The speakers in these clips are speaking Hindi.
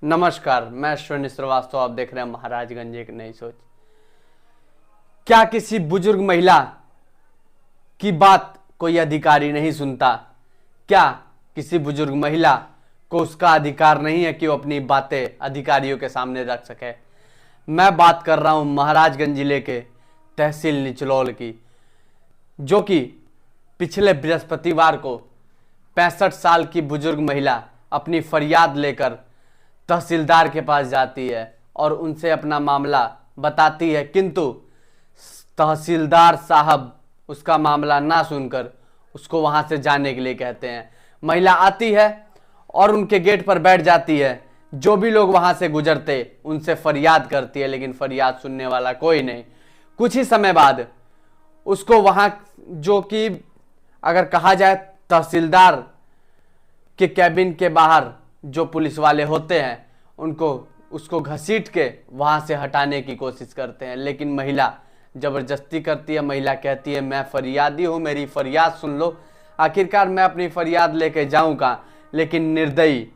नमस्कार, मैं अश्विनी श्रीवास्तव। आप देख रहे हैं महाराजगंज एक नई सोच। क्या किसी बुजुर्ग महिला की बात कोई अधिकारी नहीं सुनता? क्या किसी बुजुर्ग महिला को उसका अधिकार नहीं है कि वो अपनी बातें अधिकारियों के सामने रख सके? मैं बात कर रहा हूं महाराजगंज जिले के तहसील निचलौल की, जो कि पिछले बृहस्पतिवार को 65 साल की बुजुर्ग महिला अपनी फरियाद लेकर तहसीलदार के पास जाती है और उनसे अपना मामला बताती है, किंतु तहसीलदार साहब उसका मामला ना सुनकर उसको वहां से जाने के लिए कहते हैं। महिला आती है और उनके गेट पर बैठ जाती है। जो भी लोग वहां से गुजरते उनसे फरियाद करती है, लेकिन फरियाद सुनने वाला कोई नहीं। कुछ ही समय बाद उसको वहां, जो कि अगर कहा जाए तहसीलदार के कैबिन के बाहर जो पुलिस वाले होते हैं, उसको घसीट के वहां से हटाने की कोशिश करते हैं, लेकिन महिला जबरदस्ती करती है। महिला कहती है, मैं फरियादी हूं, मेरी फरियाद सुन लो। आखिरकार मैं अपनी फरियाद लेके जाऊं कहाँ? लेकिन निर्दयी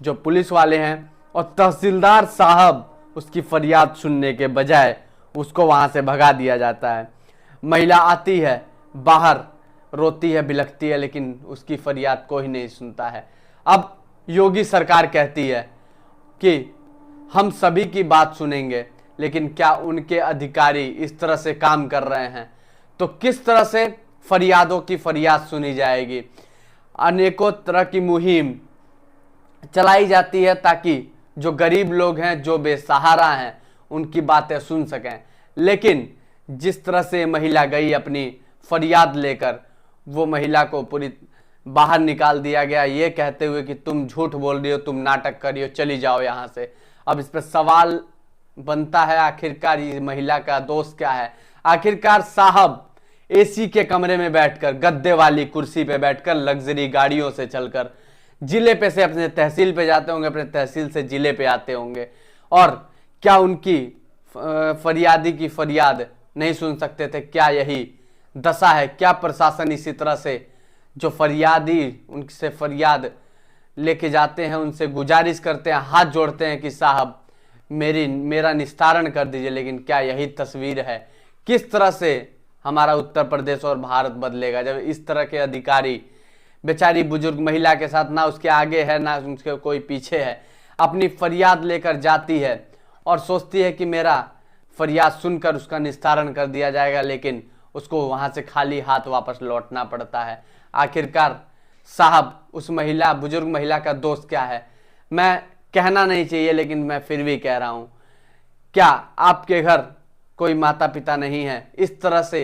जो पुलिस वाले हैं और तहसीलदार साहब उसकी फरियाद सुनने के बजाय उसको वहां से भगा दिया जाता है। महिला आती है, बाहर रोती है, बिलखती है, लेकिन उसकी फरियाद कोई नहीं सुनता है। अब योगी सरकार कहती है कि हम सभी की बात सुनेंगे, लेकिन क्या उनके अधिकारी इस तरह से काम कर रहे हैं तो किस तरह से फरियादों की फरियाद सुनी जाएगी? अनेकों तरह की मुहिम चलाई जाती है ताकि जो गरीब लोग हैं, जो बेसहारा हैं, उनकी बातें सुन सकें। लेकिन जिस तरह से महिला गई अपनी फरियाद लेकर, वो महिला को पूरी बाहर निकाल दिया गया, ये कहते हुए कि तुम झूठ बोल रही हो, तुम नाटक कर रही हो, चली जाओ यहाँ से। अब इस पर सवाल बनता है, आखिरकार ये महिला का दोष क्या है? आखिरकार साहब एसी के कमरे में बैठकर, गद्दे वाली कुर्सी पे बैठकर, लग्जरी गाड़ियों से चलकर जिले पे से अपने तहसील पे जाते होंगे, अपने तहसील से जिले पे आते होंगे, और क्या उनकी फरियादी की फरियाद नहीं सुन सकते थे? क्या यही दशा है? क्या प्रशासन इसी तरह से जो फरियादी उनसे फरियाद लेके जाते हैं, उनसे गुजारिश करते हैं, हाथ जोड़ते हैं कि साहब मेरा निस्तारण कर दीजिए, लेकिन क्या यही तस्वीर है? किस तरह से हमारा उत्तर प्रदेश और भारत बदलेगा जब इस तरह के अधिकारी बेचारी बुजुर्ग महिला के साथ ना उसके आगे है ना उसके कोई पीछे है, अपनी फरियाद लेकर जाती है और सोचती है कि मेरा फरियाद सुनकर उसका निस्तारण कर दिया जाएगा, लेकिन उसको वहां से खाली हाथ वापस लौटना पड़ता है। आखिरकार साहब उस महिला, बुजुर्ग महिला का दोस्त क्या है? मैं कहना नहीं चाहिए, लेकिन मैं फिर भी कह रहा हूं, क्या आपके घर कोई माता पिता नहीं है? इस तरह से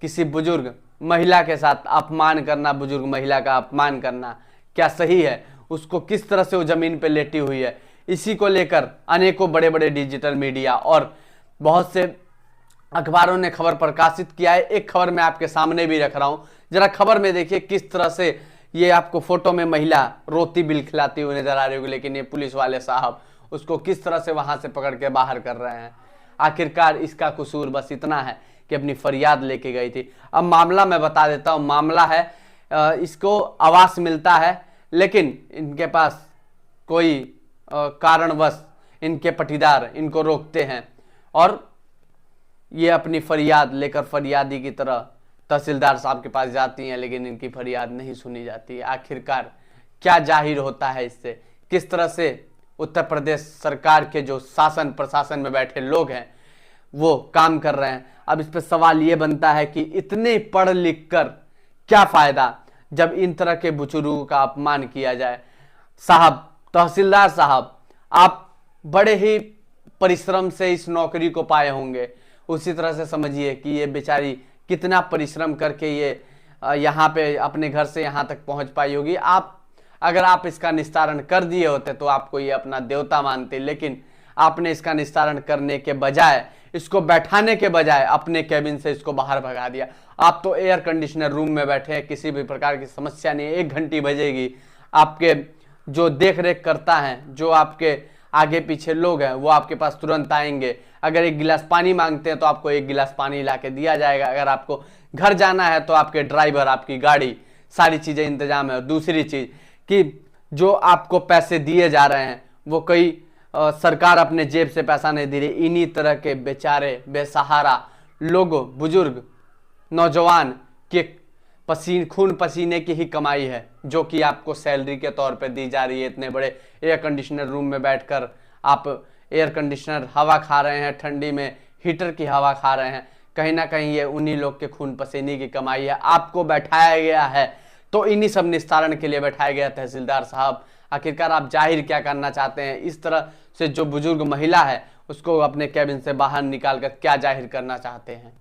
किसी बुजुर्ग महिला के साथ अपमान करना, बुजुर्ग महिला का अपमान करना क्या सही है? उसको किस तरह से वो जमीन पे लेटी हुई है, इसी को लेकर अनेकों बड़े बड़े डिजिटल मीडिया और बहुत से अखबारों ने खबर प्रकाशित किया है। एक खबर मैं आपके सामने भी रख रहा हूं, जरा खबर में देखिए किस तरह से ये आपको फोटो में महिला रोती बिलखिलाती हुई नजर आ रही होगी, लेकिन ये पुलिस वाले साहब उसको किस तरह से वहां से पकड़ के बाहर कर रहे हैं। आखिरकार इसका कसूर बस इतना है कि अपनी फरियाद लेके गई थी। अब मामला मैं बता देता हूं। मामला है, इसको आवास मिलता है, लेकिन इनके पास कोई कारणवश इनके पटीदार इनको रोकते हैं और ये अपनी फरियाद लेकर फरियादी की तरह तहसीलदार साहब के पास जाती हैं, लेकिन इनकी फरियाद नहीं सुनी जाती। आखिरकार क्या जाहिर होता है इससे? किस तरह से उत्तर प्रदेश सरकार के जो शासन प्रशासन में बैठे लोग हैं वो काम कर रहे हैं? अब इस पर सवाल ये बनता है कि इतने पढ़ लिख कर क्या फायदा जब इन तरह के बुजुर्गों का अपमान किया जाए? साहब, तहसीलदार साहब, आप बड़े ही परिश्रम से इस नौकरी को पाए होंगे, उसी तरह से समझिए कि ये बेचारी कितना परिश्रम करके ये यहाँ पे अपने घर से यहाँ तक पहुँच पाई होगी। अगर आप इसका निस्तारण कर दिए होते तो आपको ये अपना देवता मानते, लेकिन आपने इसका निस्तारण करने के बजाय, इसको बैठाने के बजाय अपने कैबिन से इसको बाहर भगा दिया। आप तो एयर कंडीशनर रूम में बैठे हैं, किसी भी प्रकार की समस्या नहीं है। 1 घंटी बजेगी, आपके जो देख रेख करता है, जो आपके आगे पीछे लोग हैं, वो आपके पास तुरंत आएंगे। अगर 1 गिलास पानी मांगते हैं तो आपको 1 गिलास पानी ला के दिया जाएगा। अगर आपको घर जाना है तो आपके ड्राइवर, आपकी गाड़ी, सारी चीजें इंतजाम है। और दूसरी चीज कि जो आपको पैसे दिए जा रहे हैं वो कोई सरकार अपने जेब से पैसा नहीं दे रही। इन्हीं तरह के बेचारे बेसहारा लोगों, बुजुर्ग, नौजवान के खून पसीने की ही कमाई है जो कि आपको सैलरी के तौर पे दी जा रही है। इतने बड़े एयर कंडीशनर रूम में बैठकर आप एयर कंडीशनर हवा खा रहे हैं, ठंडी में हीटर की हवा खा रहे हैं। कहीं ना कहीं ये उन्हीं लोग के खून पसीने की कमाई है। आपको बैठाया गया है तो इन्हीं सब निस्तारण के लिए बैठाया गया तहसीलदार साहब। आखिरकार आप जाहिर क्या करना चाहते हैं? इस तरह से जो बुजुर्ग महिला है उसको अपने कैबिन से बाहर निकाल कर क्या जाहिर करना चाहते हैं?